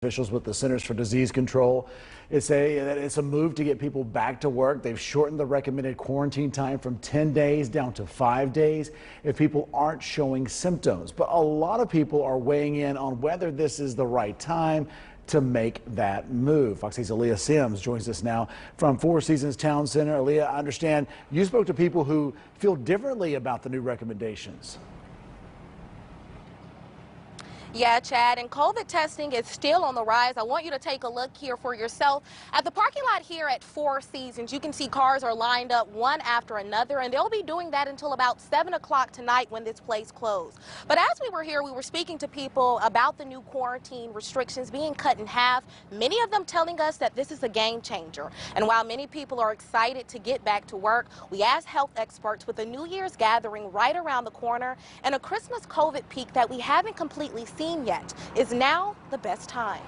Officials with the Centers for Disease Control say that it's a move to get people back to work. They've shortened the recommended quarantine time from 10 days down to 5 days if people aren't showing symptoms. But a lot of people are weighing in on whether this is the right time to make that move. Fox 8's Aaliyah Sims joins us now from Four Seasons Town Center. Aaliyah, I understand you spoke to people who feel differently about the new recommendations. Yeah, Chad, and COVID testing is still on the rise. I want you to take a look here for yourself. At the parking lot here at Four Seasons, you can see cars are lined up one after another, and they'll be doing that until about 7 o'clock tonight when this place closed. But as we were here, we were speaking to people about the new quarantine restrictions being cut in half, many of them telling us that this is a game changer. And while many people are excited to get back to work, we asked health experts with the New Year's gathering right around the corner and a Christmas COVID peak that we haven't completely seen yet, is now the best time?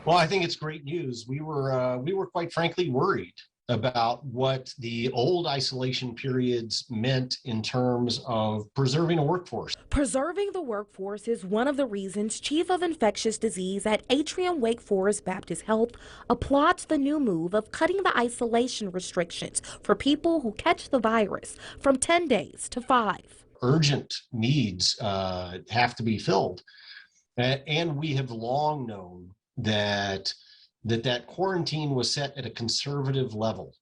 Well, I think it's great news. We were quite frankly worried about what the old isolation periods meant in terms of preserving a workforce. Preserving the workforce is one of the reasons Chief of Infectious Disease at Atrium Wake Forest Baptist Health applauds the new move of cutting the isolation restrictions for people who catch the virus from 10 days to 5. Urgent needs have to be filled. And we have long known that quarantine was set at a conservative level,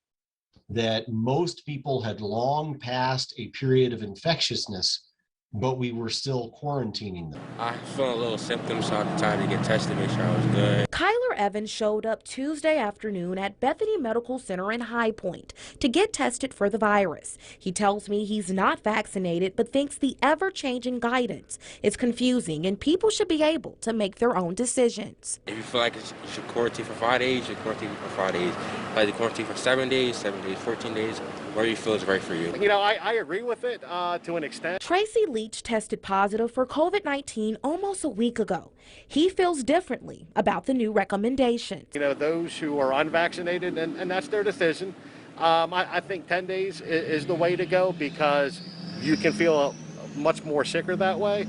that most people had long passed a period of infectiousness, but we were still quarantining them. I felt a little symptoms, so I decided to get tested, make sure I was good. Kyler Evans showed up Tuesday afternoon at Bethany Medical Center in High Point to get tested for the virus. He tells me he's not vaccinated, but thinks the ever-changing guidance is confusing and people should be able to make their own decisions. If you feel like you should quarantine for 5 days, you should quarantine for 5 days. Like you quarantine for 7 days, 14 days, whatever you feel is right for you. You know, I agree with it to an extent. Tracy Leach tested positive for COVID-19 almost a week ago. He feels differently about the new recommendations. You know, those who are unvaccinated, and that's their decision. I think 10 days is the way to go because you can feel much more sicker that way.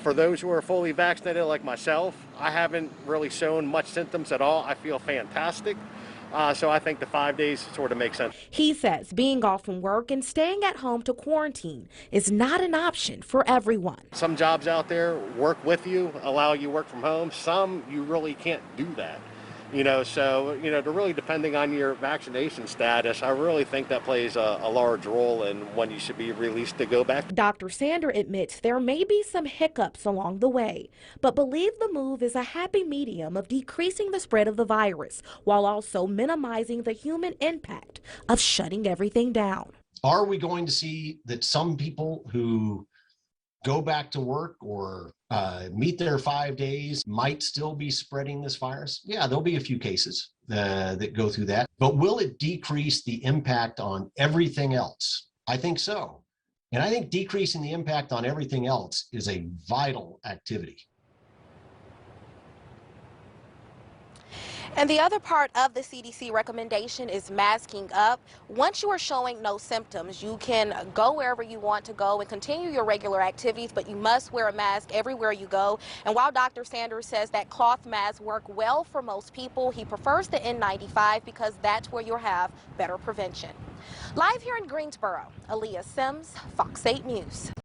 For those who are fully vaccinated like myself, I haven't really shown much symptoms at all. I feel fantastic. So I think the 5 days sort of makes sense. He says being off from work and staying at home to quarantine is not an option for everyone. Some jobs out there work with you, allow you work from home. Some you really can't do that. You know, so, you know, really depending on your vaccination status, I really think that plays a large role in when you should be released to go back. Dr. Sander admits there may be some hiccups along the way, but believes the move is a happy medium of decreasing the spread of the virus while also minimizing the human impact of shutting everything down. Are we going to see that some people who go back to work or meet their 5 days might still be spreading this virus? Yeah, there'll be a few cases that go through that. But will it decrease the impact on everything else? I think so. And I think decreasing the impact on everything else is a vital activity. And the other part of the CDC recommendation is masking up. Once you are showing no symptoms, you can go wherever you want to go and continue your regular activities, but you must wear a mask everywhere you go. And while Dr. Sanders says that cloth masks work well for most people, he prefers the N95 because that's where you'll have better prevention. Live here in Greensboro, Aaliyah Sims, Fox 8 News.